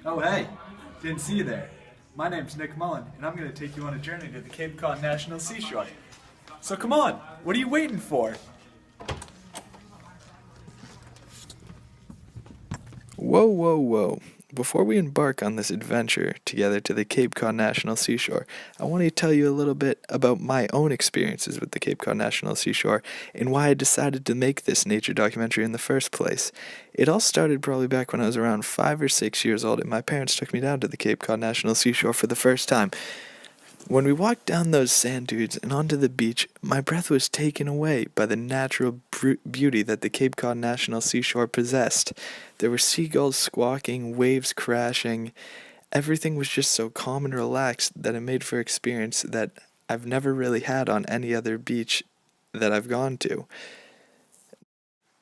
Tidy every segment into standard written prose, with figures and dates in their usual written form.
Oh, hey, didn't see you there. My name's Nick Mullen, and I'm going to take you on a journey to the Cape Cod National Seashore. So come on, what are you waiting for? Whoa, whoa, whoa. Before we embark on this adventure together to the Cape Cod National Seashore, I want to tell you a little bit about my own experiences with the Cape Cod National Seashore and why I decided to make this nature documentary in the first place. It all started probably back when I was around 5 or 6 years old, and my parents took me down to the Cape Cod National Seashore for the first time. When we walked down those sand dunes and onto the beach, my breath was taken away by the natural beauty that the Cape Cod National Seashore possessed. There were seagulls squawking, waves crashing. Everything was just so calm and relaxed that it made for an experience that I've never really had on any other beach that I've gone to.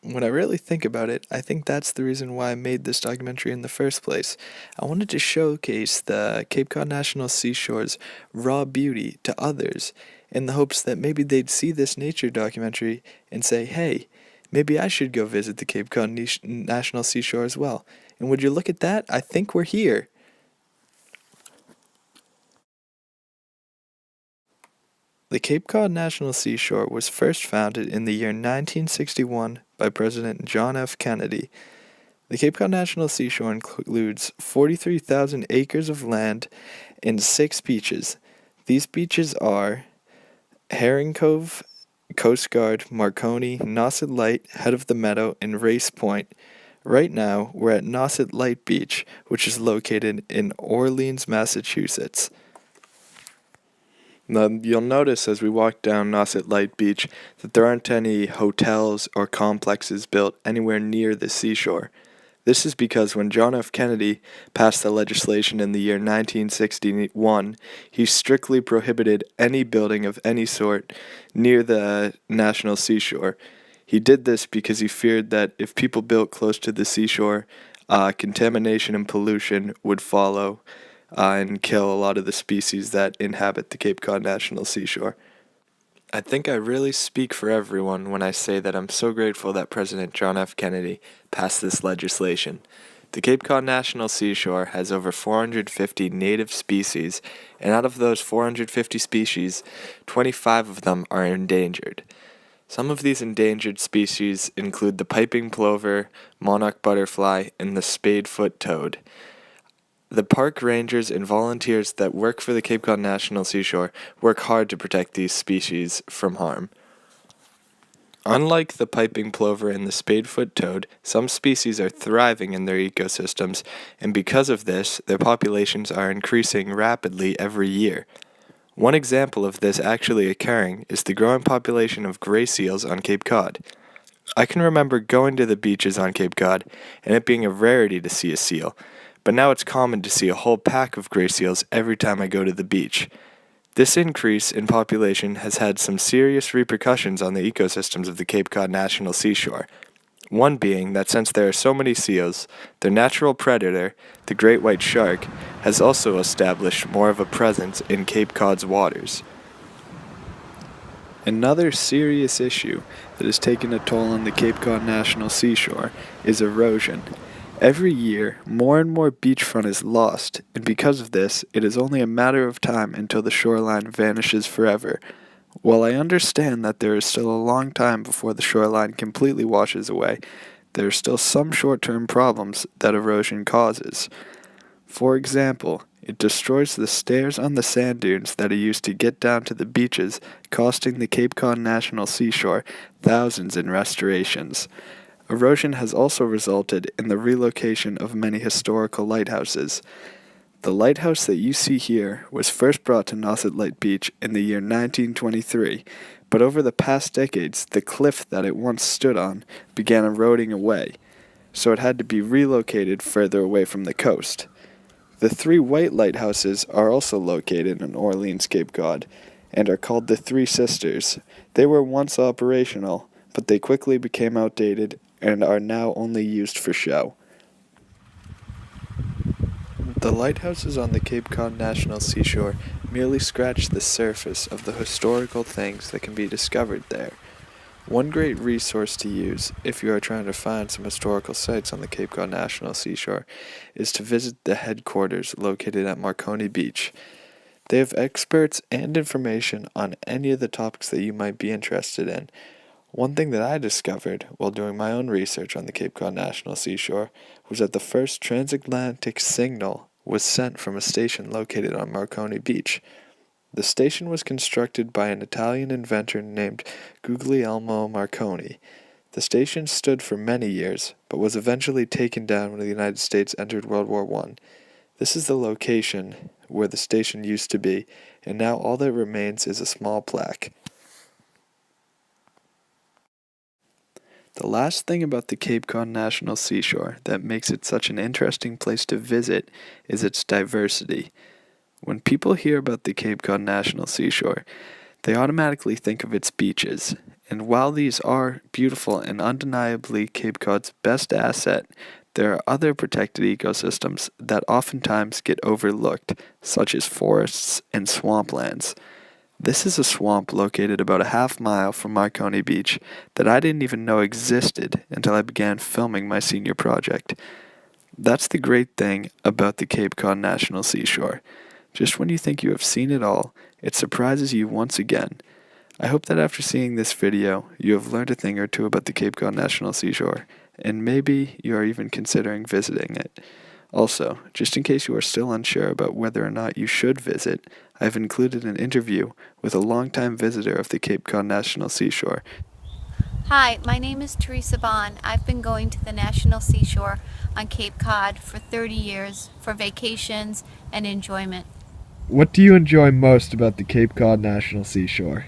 When I really think about it, I think that's the reason why I made this documentary in the first place. I wanted to showcase the Cape Cod National Seashore's raw beauty to others in the hopes that maybe they'd see this nature documentary and say, hey, maybe I should go visit the Cape Cod National Seashore as well. And would you look at that? I think we're here. The Cape Cod National Seashore was first founded in the year 1961 by President John F. Kennedy. The Cape Cod National Seashore includes 43,000 acres of land and 6 beaches. These beaches are Herring Cove, Coast Guard, Marconi, Nauset Light, Head of the Meadow, and Race Point. Right now, we're at Nauset Light Beach, which is located in Orleans, Massachusetts. Now, you'll notice as we walk down Nauset Light Beach that there aren't any hotels or complexes built anywhere near the seashore. This is because when John F. Kennedy passed the legislation in the year 1961, he strictly prohibited any building of any sort near the national seashore. He did this because he feared that if people built close to the seashore, contamination and pollution would follow and kill a lot of the species that inhabit the Cape Cod National Seashore. I think I really speak for everyone when I say that I'm so grateful that President John F. Kennedy passed this legislation. The Cape Cod National Seashore has over 450 native species, and out of those 450 species, 25 of them are endangered. Some of these endangered species include the piping plover, monarch butterfly, and the spadefoot toad. The park rangers and volunteers that work for the Cape Cod National Seashore work hard to protect these species from harm. Unlike the piping plover and the spadefoot toad, some species are thriving in their ecosystems, and because of this, their populations are increasing rapidly every year. One example of this actually occurring is the growing population of gray seals on Cape Cod. I can remember going to the beaches on Cape Cod and it being a rarity to see a seal, but now it's common to see a whole pack of gray seals every time I go to the beach. This increase in population has had some serious repercussions on the ecosystems of the Cape Cod National Seashore. One being that since there are so many seals, their natural predator, the great white shark, has also established more of a presence in Cape Cod's waters. Another serious issue that has taken a toll on the Cape Cod National Seashore is erosion. Every year, more and more beachfront is lost, and because of this, it is only a matter of time until the shoreline vanishes forever. While I understand that there is still a long time before the shoreline completely washes away, there are still some short-term problems that erosion causes. For example, it destroys the stairs on the sand dunes that are used to get down to the beaches, costing the Cape Cod National Seashore thousands in restorations. Erosion has also resulted in the relocation of many historical lighthouses. The lighthouse that you see here was first brought to Nauset Light Beach in the year 1923, but over the past decades, the cliff that it once stood on began eroding away, so it had to be relocated further away from the coast. The 3 white lighthouses are also located in Orleans, Cape Cod, and are called the Three Sisters. They were once operational, but they quickly became outdated and are now only used for show. The lighthouses on the Cape Cod National Seashore merely scratch the surface of the historical things that can be discovered there. One great resource to use if you are trying to find some historical sites on the Cape Cod National Seashore is to visit the headquarters located at Marconi Beach. They have experts and information on any of the topics that you might be interested in. One thing that I discovered while doing my own research on the Cape Cod National Seashore was that the first transatlantic signal was sent from a station located on Marconi Beach. The station was constructed by an Italian inventor named Guglielmo Marconi. The station stood for many years, but was eventually taken down when the United States entered World War I. This is the location where the station used to be, and now all that remains is a small plaque. The last thing about the Cape Cod National Seashore that makes it such an interesting place to visit is its diversity. When people hear about the Cape Cod National Seashore, they automatically think of its beaches. And while these are beautiful and undeniably Cape Cod's best asset, there are other protected ecosystems that oftentimes get overlooked, such as forests and swamplands. This is a swamp located about a half-mile from Marconi Beach that I didn't even know existed until I began filming my senior project. That's the great thing about the Cape Cod National Seashore. Just when you think you have seen it all, it surprises you once again. I hope that after seeing this video, you have learned a thing or two about the Cape Cod National Seashore, and maybe you are even considering visiting it. Also, just in case you are still unsure about whether or not you should visit, I have included an interview with a longtime visitor of the Cape Cod National Seashore. Hi, my name is Teresa Bond. I've been going to the National Seashore on Cape Cod for 30 years for vacations and enjoyment. What do you enjoy most about the Cape Cod National Seashore?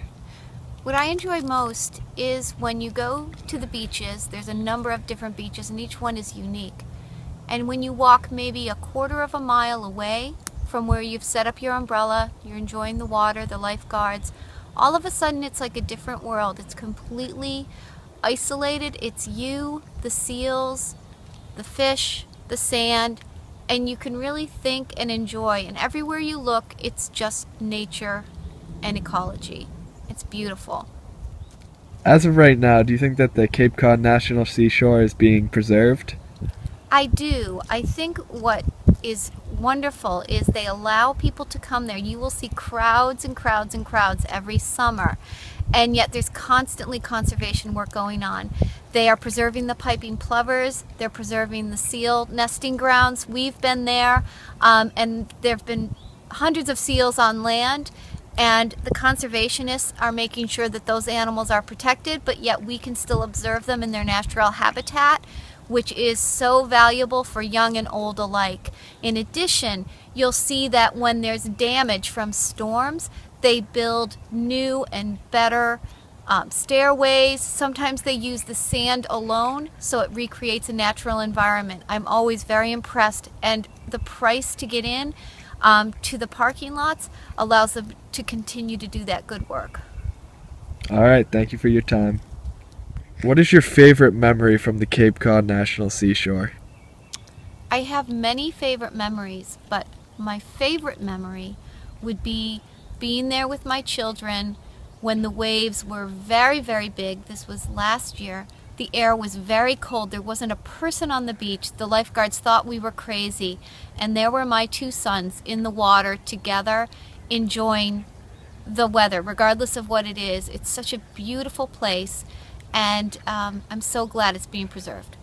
What I enjoy most is when you go to the beaches, there's a number of different beaches and each one is unique. And when you walk maybe a quarter of a mile away from where you've set up your umbrella, you're enjoying the water, the lifeguards, all of a sudden it's like a different world. It's completely isolated. It's you, the seals, the fish, the sand, and you can really think and enjoy. And everywhere you look, it's just nature and ecology. It's beautiful. As of right now, do you think that the Cape Cod National Seashore is being preserved? I do. I think what is wonderful is they allow people to come there. You will see crowds and crowds and crowds every summer, and yet there's constantly conservation work going on. They are preserving the piping plovers, they're preserving the seal nesting grounds. We've been there, and there have been hundreds of seals on land, and the conservationists are making sure that those animals are protected, but yet we can still observe them in their natural habitat, which is so valuable for young and old alike. In addition, you'll see that when there's damage from storms, they build new and better stairways. Sometimes they use the sand alone, so it recreates a natural environment. I'm always very impressed, and the price to get in to the parking lots allows them to continue to do that good work. All right, thank you for your time. What is your favorite memory from the Cape Cod National Seashore? I have many favorite memories, but my favorite memory would be being there with my children when the waves were very, very big. This was last year. The air was very cold. There wasn't a person on the beach. The lifeguards thought we were crazy. And there were my two sons in the water together, enjoying the weather, regardless of what it is. It's such a beautiful place, and I'm so glad it's being preserved.